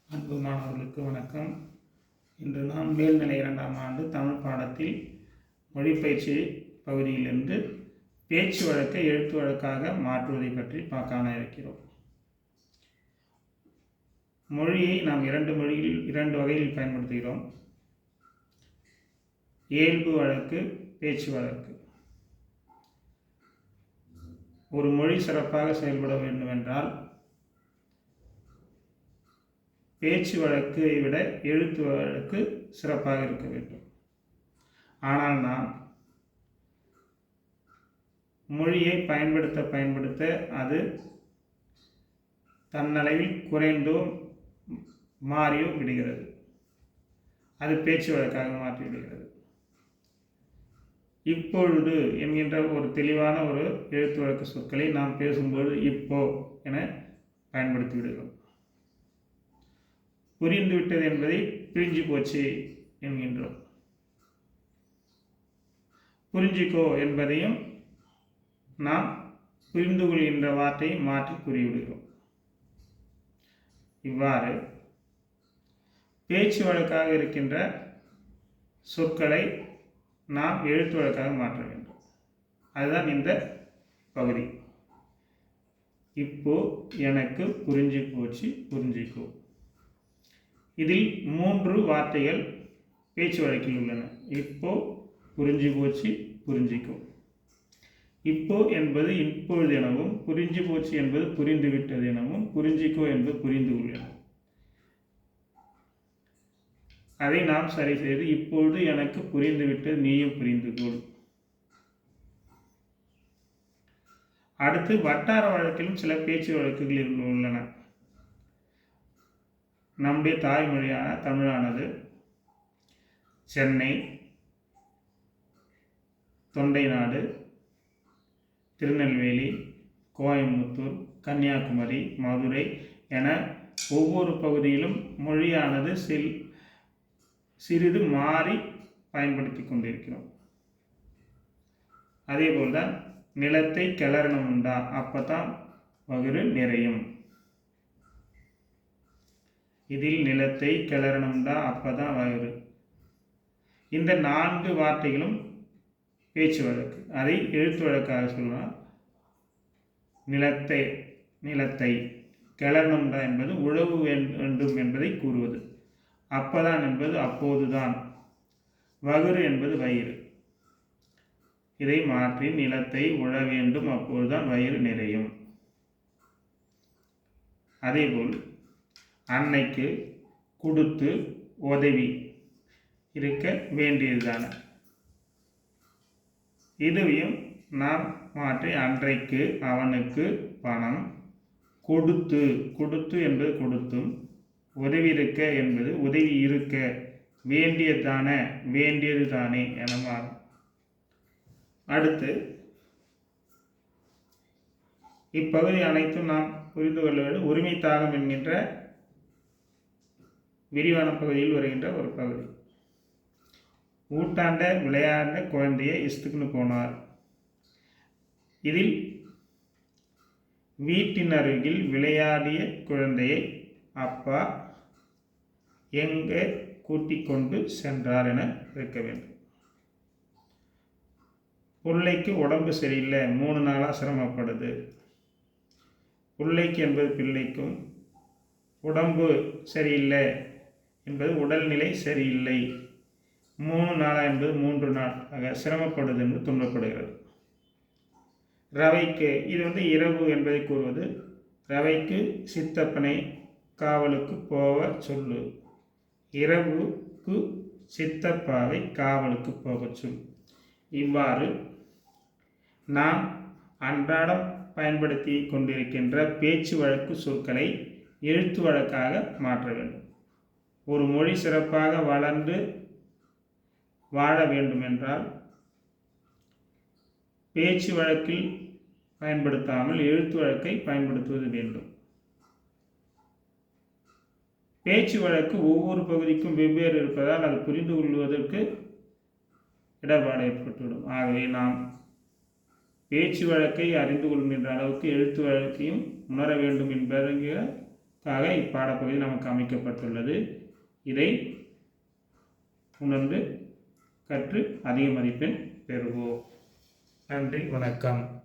அன்பு மாணவர்களுக்கு வணக்கம். இன்று நாம் மேல்நிலை 2ஆம் ஆண்டு தமிழ் பாடத்தில் மொழிப்பயிற்சி பகுதியிலிருந்து பேச்சு வழக்கை எழுத்து வழக்காக மாற்றுவதை பற்றி பார்க்க இருக்கிறோம். மொழியை நாம் இரண்டு வகையில் பயன்படுத்துகிறோம். இயல்பு வழக்கு, பேச்சு வழக்கு. ஒரு மொழி சிறப்பாக செயல்பட வேண்டுமென்றால் பேச்சு வழக்கை விட எழுத்து வழக்கு சிறப்பாக இருக்க வேண்டும். ஆனால் நாம் மொழியை பயன்படுத்த அது தன்னளவில் குறைந்தோ மாறியோ விடுகிறது. அது பேச்சு வழக்காக மாற்றிவிடுகிறது. இப்பொழுது என்கின்ற ஒரு தெளிவான ஒரு எழுத்து வழக்கு சொற்களை நாம் பேசும்போது இப்போ என பயன்படுத்தி விடுகிறோம். புரிந்துவிட்டது என்பதை புரிஞ்சு போச்சு என்கின்றோம். புரிஞ்சிக்கோ என்பதையும் நாம் புரிந்து கொள்கின்ற வார்த்தையை மாற்றி கூறிவிடுகிறோம். இவ்வாறு பேச்சு வழக்காக இருக்கின்ற சொற்களை நாம் எழுத்து வழக்காக மாற்ற வேண்டும். அதுதான் இந்த பகுதி. இப்போ எனக்கு புரிஞ்சு போச்சு, புரிஞ்சிக்கோ. இதில் 3 வார்த்தைகள் பேச்சு வழக்கில் உள்ளன. இப்போ, புரிஞ்சு போச்சு, புரிஞ்சிக்கோ. இப்போ என்பது இப்பொழுது எனவும், புரிஞ்சு போச்சு என்பது புரிந்துவிட்டது எனவும், புரிஞ்சிக்கோ என்பது புரிந்து கொள் எனவும். அதை நாம் சரி செய்து இப்பொழுது எனக்கு புரிந்துவிட்டது, நீயும் புரிந்து கொள். அடுத்து வட்டார வழக்கிலும் சில பேச்சு வழக்குகள் உள்ளன. நம்முடைய தாய்மொழியான தமிழானது சென்னை, தொண்டைநாடு, திருநெல்வேலி, கோயம்புத்தூர், கன்னியாகுமரி, மதுரை என ஒவ்வொரு பகுதியிலும் மொழியானது சிறிது மாறி பயன்படுத்தி கொண்டிருக்கிறோம். அதேபோல்தான் நிலத்தை கிளறணும் உண்டா, அப்பதான் வகுறு நிறையும். இதில் நிலத்தை கிளறணும்டா, அப்பதான் வயிறு. இந்த 4 வார்த்தைகளும் பேச்சு வழக்கு. அதை எழுத்து வழக்காக சொல்லலாம். நிலத்தை கிளறணும்டா என்பது உழவு வேண்டும் என்பதை கூறுவது. அப்பதான் என்பது அப்போதுதான். வகுறு என்பது வயிறு. இதை மாற்றி நிலத்தை உழ வேண்டும், அப்போதுதான் வயிறு நிறையும். அதேபோல் அன்னைக்கு கொடுத்து உதவி இருக்க வேண்டியதுதான. இதுவையும் நாம் மாற்றி அன்றைக்கு அவனுக்கு பணம் கொடுத்து என்பது கொடுத்தும், உதவி இருக்க என்பது உதவி இருக்க வேண்டியது தானே என மாறும். அடுத்து இப்பகுதி அனைத்தும் நாம் புரிந்து கொள்ள வேண்டும். உரிமை தாகம் என்கின்ற விரிவான பகுதியில் வருகின்ற ஒரு பகுதி. ஊட்டாண்ட விளையாண்ட குழந்தைய இஸ்துக்குன்னு போனார். இதில் வீட்டின் அருகில் விளையாடிய குழந்தையை அப்பா எங்கே கூட்டிக் கொண்டு சென்றார் என இருக்க வேண்டும். பிள்ளைக்கு உடம்பு சரியில்லை, 3 நாளாக சிரமப்படுது. பிள்ளைக்கு என்பது பிள்ளைக்கும், உடம்பு சரியில்லை என்பது உடல்நிலை சரியில்லை, 3 நாளாக என்பது 3 நாளாக சிரமப்படுது என்று துன்பப்படுகிறது. ரவைக்கு இது இரவு என்பதை கூறுவது. ரவைக்கு சித்தப்பனை காவலுக்கு போக சொல்லு, இரவுக்கு சித்தப்பாவை காவலுக்கு போக சொல். இவ்வாறு நாம் அன்றாடம் பயன்படுத்தி கொண்டிருக்கின்ற பேச்சு வழக்கு சொற்களை எழுத்து வழக்காக மாற்ற வேண்டும். ஒரு மொழி சிறப்பாக வளர்ந்து வாழ வேண்டுமென்றால் பேச்சு வழக்கில் பயன்படுத்தாமல் எழுத்து வழக்கை பயன்படுத்துவது வேண்டும். பேச்சு வழக்கு ஒவ்வொரு பகுதிக்கும் வெவ்வேறு இருப்பதால் அது புரிந்து கொள்வதற்கு இடர்பாடு ஏற்பட்டுவிடும். ஆகவே நாம் பேச்சு வழக்கை அறிந்து கொள்கின்ற அளவுக்கு எழுத்து வழக்கையும் உணர வேண்டும் என்பதை இப்பாடப்பகுதி நமக்கு அமைக்கப்பட்டுள்ளது. இதை உணர்ந்து கற்று அதிக மதிப்பெண் பெறுவோம். நன்றி, வணக்கம்.